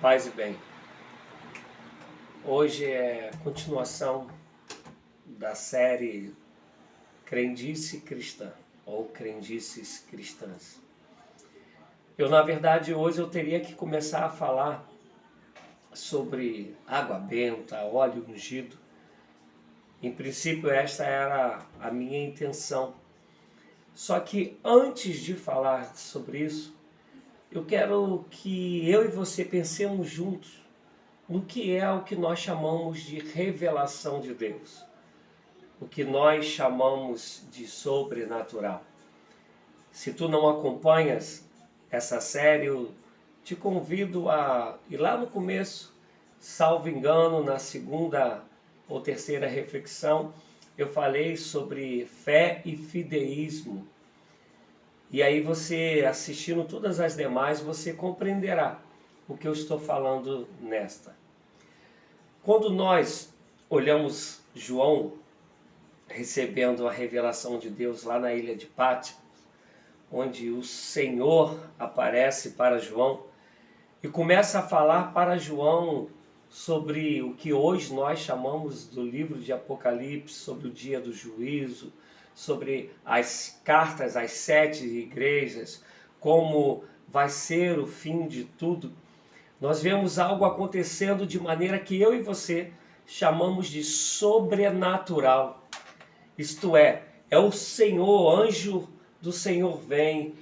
Paz e bem. Hoje é continuação da série Crendice Cristã ou Crendices Cristãs. Na verdade, hoje eu teria que começar a falar sobre água benta, óleo ungido. Em princípio, esta era a minha intenção. Só que antes de falar sobre isso, eu quero que eu e você pensemos juntos no que é o que nós chamamos de revelação de Deus, o que nós chamamos de sobrenatural. Se tu não acompanhas essa série, eu te convido a ir lá no começo, salvo engano, na segunda ou terceira reflexão, eu falei sobre fé e fideísmo. E aí você, assistindo todas as demais, você compreenderá o que eu estou falando nesta. Quando nós olhamos João recebendo a revelação de Deus lá na ilha de Patmos, onde o Senhor aparece para João e começa a falar para João sobre o que hoje nós chamamos do livro de Apocalipse, sobre o dia do juízo, sobre as cartas às 7 igrejas, como vai ser o fim de tudo. Nós vemos algo acontecendo de maneira que eu e você chamamos de sobrenatural. Isto é o Senhor, anjo do Senhor vem.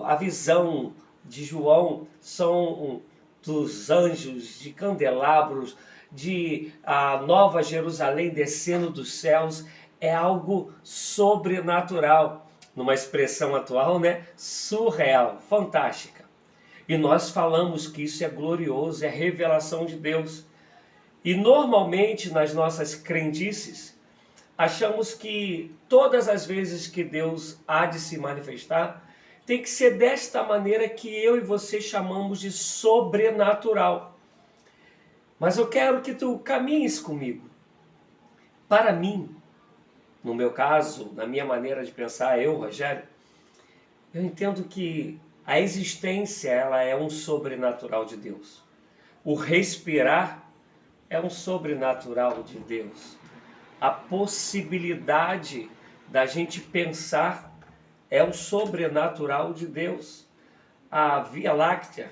A visão de João são dos anjos, de candelabros, de a Nova Jerusalém descendo dos céus. É algo sobrenatural. Numa expressão atual, surreal, fantástica. E nós falamos que isso é glorioso, é revelação de Deus. E normalmente nas nossas crendices, achamos que todas as vezes que Deus há de se manifestar, tem que ser desta maneira que eu e você chamamos de sobrenatural. Mas eu quero que tu caminhes comigo. Para mim, no meu caso, na minha maneira de pensar, Rogério, eu entendo que a existência, ela é um sobrenatural de Deus. O respirar é um sobrenatural de Deus. A possibilidade da gente pensar é um sobrenatural de Deus. A Via Láctea,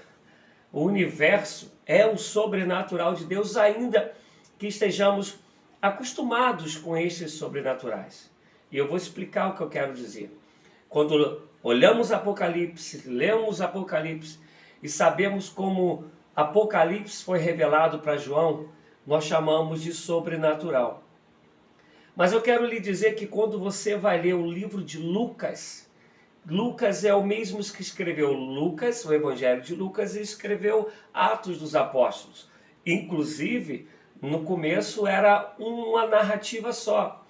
o universo é um sobrenatural de Deus, ainda que estejamos acostumados com estes sobrenaturais. E eu vou explicar o que eu quero dizer. Quando olhamos Apocalipse, lemos Apocalipse e sabemos como Apocalipse foi revelado para João, nós chamamos de sobrenatural. Mas eu quero lhe dizer que quando você vai ler o livro de Lucas, Lucas é o mesmo que escreveu Lucas, o Evangelho de Lucas, e escreveu Atos dos Apóstolos. Inclusive, no começo era uma narrativa só.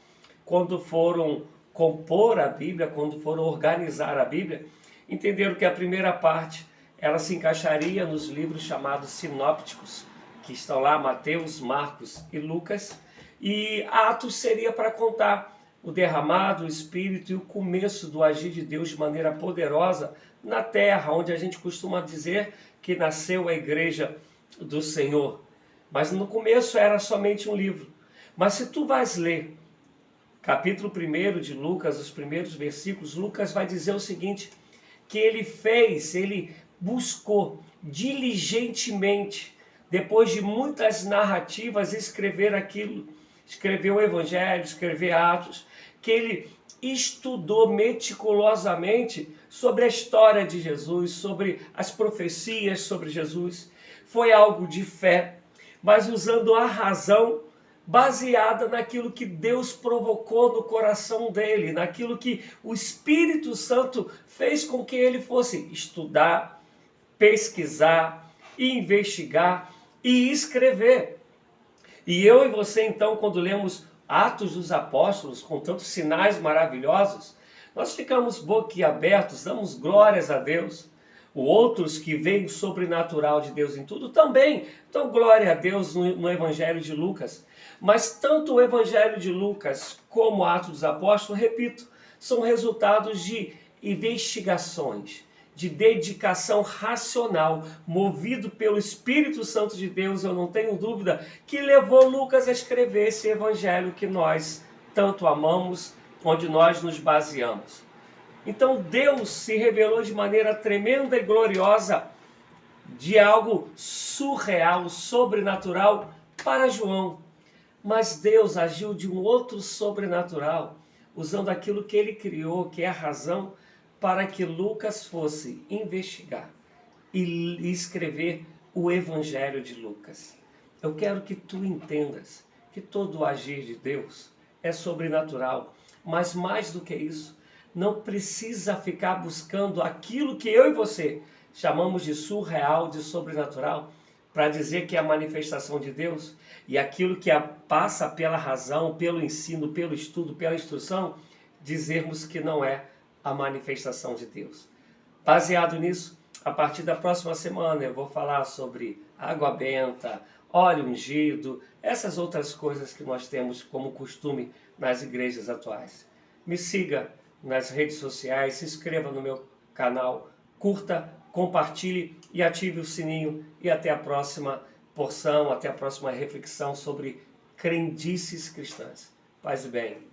Quando foram compor a Bíblia, quando foram organizar a Bíblia, entenderam que a primeira parte ela se encaixaria nos livros chamados sinópticos, que estão lá, Mateus, Marcos e Lucas, e Atos seria para contar o derramado, o Espírito e o começo do agir de Deus de maneira poderosa na terra, onde a gente costuma dizer que nasceu a igreja do Senhor. Mas no começo era somente um livro. Mas se tu vais ler capítulo 1 de Lucas, os primeiros versículos, Lucas vai dizer o seguinte, que ele buscou diligentemente, depois de muitas narrativas, escrever aquilo, escreveu o Evangelho, escrever Atos, que ele estudou meticulosamente sobre a história de Jesus, sobre as profecias sobre Jesus. Foi algo de fé, mas usando a razão baseada naquilo que Deus provocou no coração dele, naquilo que o Espírito Santo fez com que ele fosse estudar, pesquisar, investigar e escrever. E eu e você, então, quando lemos Atos dos Apóstolos, com tantos sinais maravilhosos, nós ficamos boquiabertos, damos glórias a Deus. Outros que veem o sobrenatural de Deus em tudo também dão glória a Deus no Evangelho de Lucas. Mas tanto o Evangelho de Lucas como Atos dos Apóstolos, repito, são resultados de investigações, de dedicação racional, movido pelo Espírito Santo de Deus, eu não tenho dúvida, que levou Lucas a escrever esse evangelho que nós tanto amamos, onde nós nos baseamos. Então Deus se revelou de maneira tremenda e gloriosa, de algo surreal, sobrenatural para João. Mas Deus agiu de um outro sobrenatural, usando aquilo que ele criou, que é a razão, para que Lucas fosse investigar e escrever o Evangelho de Lucas. Eu quero que tu entendas que todo o agir de Deus é sobrenatural, mas mais do que isso, não precisa ficar buscando aquilo que eu e você chamamos de surreal, de sobrenatural, para dizer que é a manifestação de Deus, e aquilo que passa pela razão, pelo ensino, pelo estudo, pela instrução, dizermos que não é a manifestação de Deus. Baseado nisso, a partir da próxima semana eu vou falar sobre água benta, óleo ungido, essas outras coisas que nós temos como costume nas igrejas atuais. Me siga nas redes sociais, se inscreva no meu canal, curta, compartilhe e ative o sininho. E até a próxima porção, até a próxima reflexão sobre crendices cristãs. Paz e bem.